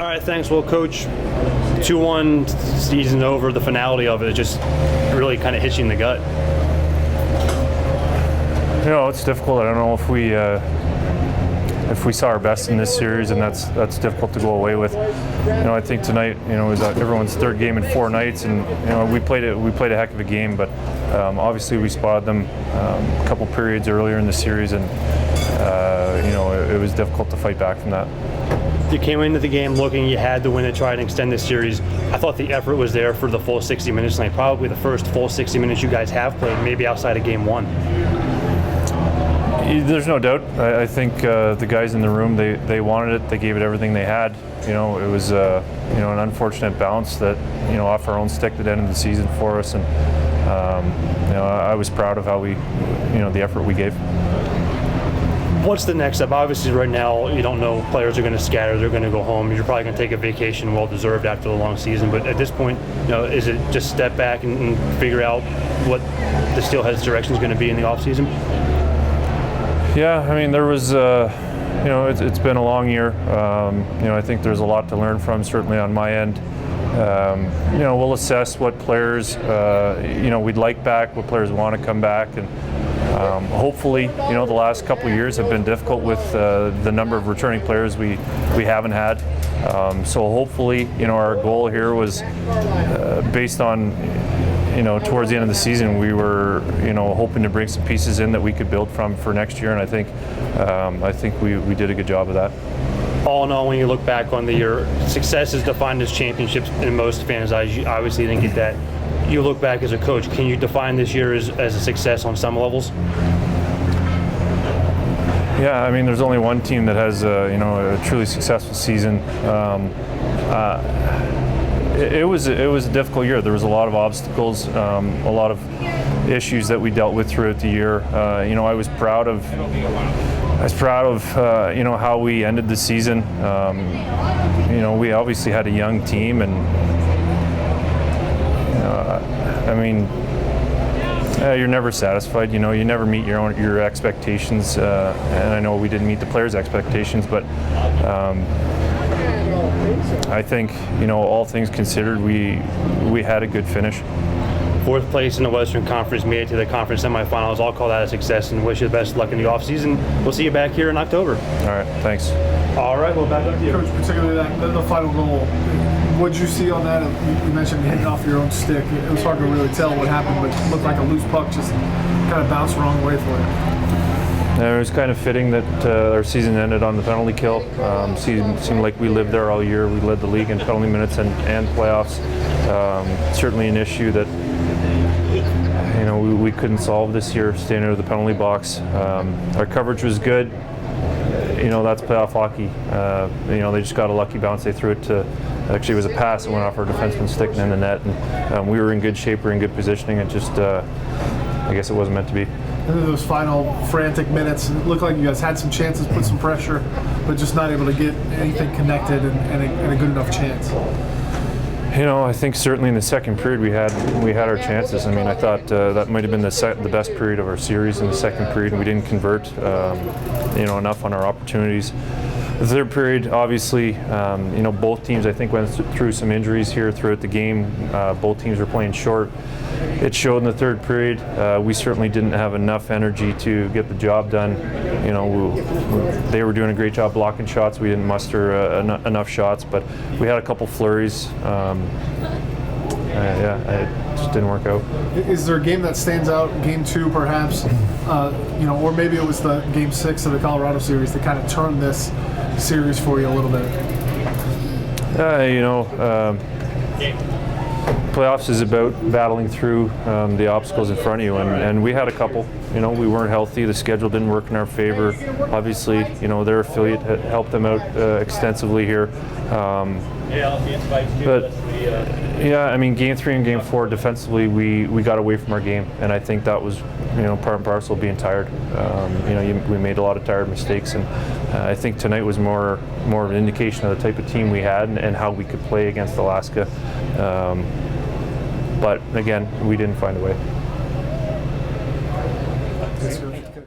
All right, thanks. Well, Coach, 2-1, season over, the finality of it just really kind of hits you in the gut. You know, it's difficult. I don't know if we saw our best in this series, and that's difficult to go away with. You know, I think tonight, you know, was everyone's third game in 4 nights, and you know, we played a heck of a game. But obviously, we spotted them a couple periods earlier in the series, and you know, it was difficult to fight back from that. You came into the game looking you had to win to try and extend this series. I thought the effort was there for the full 60 minutes tonight. Probably the first full 60 minutes you guys have played, maybe outside of Game 1. There's no doubt. I think the guys in the room, they wanted it. They gave it everything they had. You know, it was you know, an unfortunate bounce that, you know, off our own stick at the end of the season for us, and you know, I was proud of how we, you know, the effort we gave. What's the next step? Obviously, right now, you don't know. Players are going to scatter. They're going to go home. You're probably going to take a vacation, well-deserved after the long season. But at this point, you know, is it just step back and figure out what the Steelheads' direction is going to be in the offseason? Yeah, I mean, there was, you know, it's been a long year. You know, I think there's a lot to learn from, certainly on my end. You know, we'll assess what players, you know, we'd like back, what players want to come back, and hopefully, you know, the last couple of years have been difficult with the number of returning players we haven't had. So hopefully, you know, our goal here was based on, you know, towards the end of the season, we were, you know, hoping to bring some pieces in that we could build from for next year, and I think we did a good job of that. All in all, when you look back on the year, success is defined as championships in most fans' eyes. You obviously didn't get that. You look back as a coach, can you define this year as a success on some levels? Yeah, I mean, there's only one team that has, you know, a truly successful season. It was a difficult year. There was a lot of obstacles, a lot of issues that we dealt with throughout the year. You know, I was proud of you know, how we ended the season. You know, we obviously had a young team, and I mean, you're never satisfied. You know, you never meet your expectations, and I know we didn't meet the players' expectations, but I think, you know, all things considered, we had a good finish. 4th place in the Western Conference, made it to the conference semifinals. I'll call that a success and wish you the best of luck in the offseason. We'll see you back here in October. All right, thanks. All right, well, back up to you. Coach, particularly the final goal, what did you see on that? You mentioned hitting off your own stick. It was hard to really tell what happened, but it looked like a loose puck just kind of bounced the wrong way for you. It was kind of fitting that our season ended on the penalty kill. Seemed like we lived there all year. We led the league in penalty minutes and playoffs. Certainly an issue that, you know, we couldn't solve this year, staying out of the penalty box. Our coverage was good. You know, that's playoff hockey. You know, they just got a lucky bounce. They threw it to, actually it was a pass that went off our defenseman's stick and in the net. And we were in good shape, we were in good positioning. It just, I guess it wasn't meant to be. And then those final frantic minutes, it looked like you guys had some chances, put some pressure, but just not able to get anything connected and a good enough chance. You know, I think certainly in the second period we had our chances. I mean, I thought that might have been the best period of our series in the second period, and we didn't convert, you know, enough on our opportunities. The third period, obviously, you know, both teams I think went through some injuries here throughout the game. Both teams were playing short. It showed in the third period. We certainly didn't have enough energy to get the job done. You know, they were doing a great job blocking shots. We didn't muster enough shots, but we had a couple flurries. Yeah, it just didn't work out. Is there a game that stands out, game 2 perhaps, you know, or maybe it was the game 6 of the Colorado series that kind of turned this series for you a little bit? You know, playoffs is about battling through the obstacles in front of you, and we had a couple. You know, we weren't healthy. The schedule didn't work in our favor. Obviously, you know, their affiliate had helped them out extensively here. But yeah, I mean, game 3 and game 4 defensively, we got away from our game, and I think that was, you know, part and parcel of being tired. You know, we made a lot of tired mistakes, and I think tonight was more of an indication of the type of team we had and how we could play against Alaska. But again, we didn't find a way.